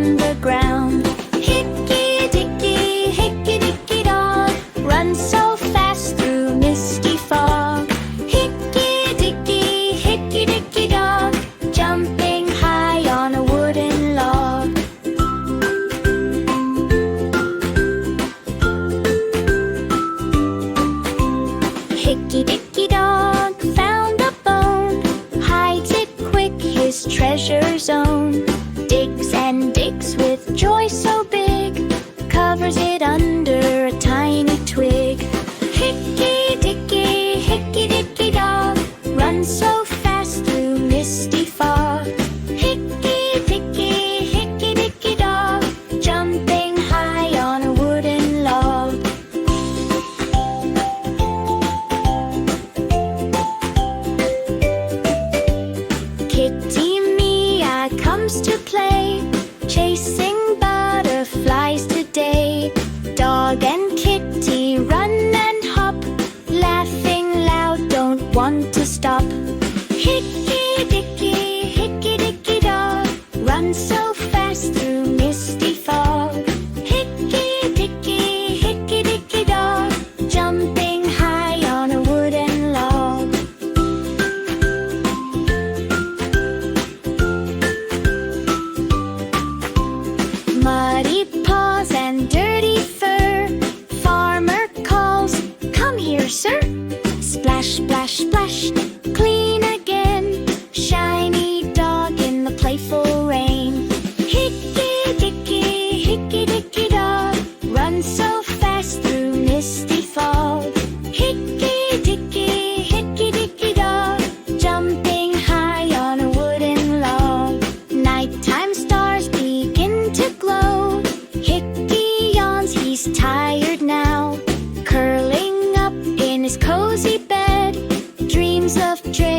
on the ground. Hickey Dickey Dog, runs so fast through misty fog. Hickey Dickey Dog, jumping high on a wooden log. Hickey Dickey Dog found a bone, hides it quick, his treasure zone. Digs and digs with joy so big, covers it under a tiny twig. Hickey Dickey Dog, runs so fast through misty fog. Hickey Dickey Dog, jumping high on a wooden log. Kitty Mia comes to play, chasing butterflies today. Dog and kitty run and hop, laughing loud, don't want to stop. Hickey Dickey Dog, runs so fast through misty fog. Hickey Dickey Dog, jumping high on a wooden log. Muddy paws and dirty fur, farmer calls, "Come here, sir." Splash, splash, splash, clean again, shiny dog in the playful rain. Hickey Dickey Dog, runs so fast through misty fog. Hickey Dickey Dog, jumping high on a wooden log. Nighttime stars begin to glow. Hickey yawns, he's tired now. Curling up in his cozy bed, dreams of dreams